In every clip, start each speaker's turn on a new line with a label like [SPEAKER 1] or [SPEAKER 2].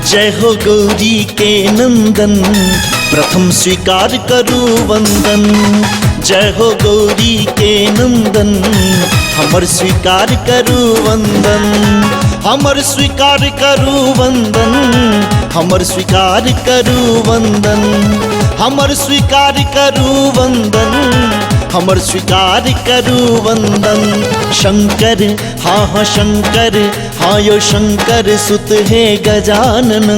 [SPEAKER 1] जय हो गौरी के नंदन, प्रथम स्वीकार करू वंदन। जय हो गौरी के नंदन, हमर स्वीकार करू वंदन। हमर स्वीकार करू वंदन, हमर स्वीकार करू वंदन। हमर स्वीकार करू वंदन, हमर स्वीकार करू वंदन। शंकर हाँ हाँ शंकर, हाँ यो शंकर सुत है गजानन,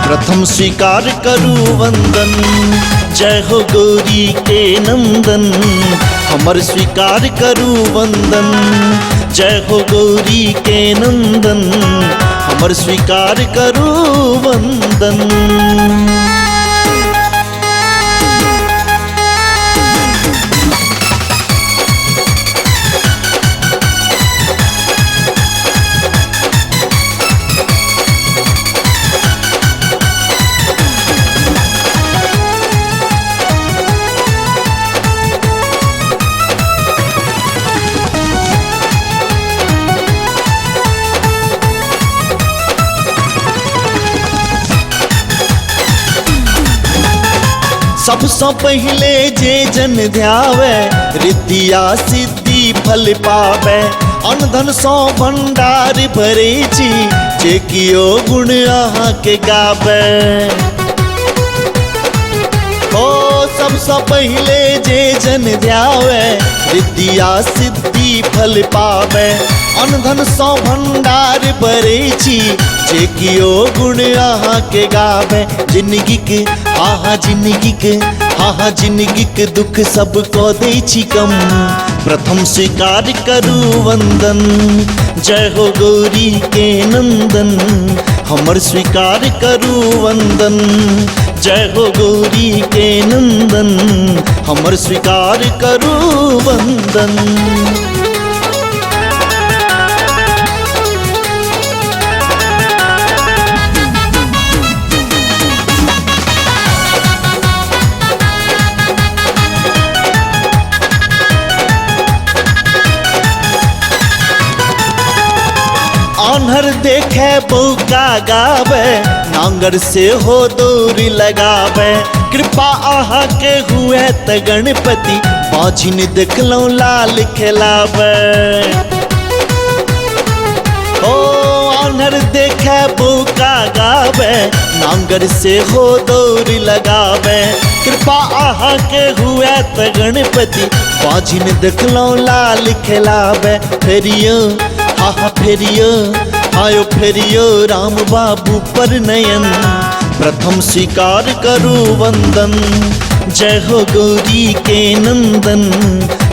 [SPEAKER 1] प्रथम स्वीकार करू वंदन। जय हो गौरी के नंदन, हमर स्वीकार करू वंदन। जय हो गौरी के नंदन, हमर स्वीकार करू वंदन। सबसे पहले जे जन ध्यावे, रिद्धिया सिद्धि फल पावे। अनधन सौ भंडार भरे छी, जे कियो गुण अहाँ के गावे। ओ सबसे पहले जे जन ध्यावे, रिद्धिया सिद्धि फल पावे। अनधन सौ भंडार भरे छी, जे कियो गुण अहाँ के गावे। जिंदगी के हाँ जिंदगी के हाँ जिंदगी के दुख सब को दे छी कम, प्रथम स्वीकार करू वंदन। जय हो गौरी के नंदन, हमर स्वीकार करू वंदन। जय हो गौरी के नंदन, हमर स्वीकार करू वंदन। आन्हर देखे बौका गावे, नांगर से हो दौरी लगावे। कृपा आहा के हुए त गणपति, बाझिन देखलौं लाल खिलावे। ओ आन्हर देखे बौका गावे, नांगर से हो दौरी लगावे। कृपा आहा के हुए त गणपति, बाझिन देखलौं लाल खिलावे। फेरियो हाँ फेरियो आयो फेरियो राम बाबू पर नयन, प्रथम स्वीकार करू वंदन। जय हो गौरी के नंदन,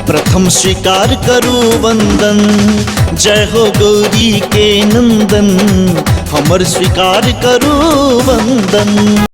[SPEAKER 1] प्रथम स्वीकार करू वंदन। जय हो गौरी के नंदन, हमर स्वीकार करू वंदन।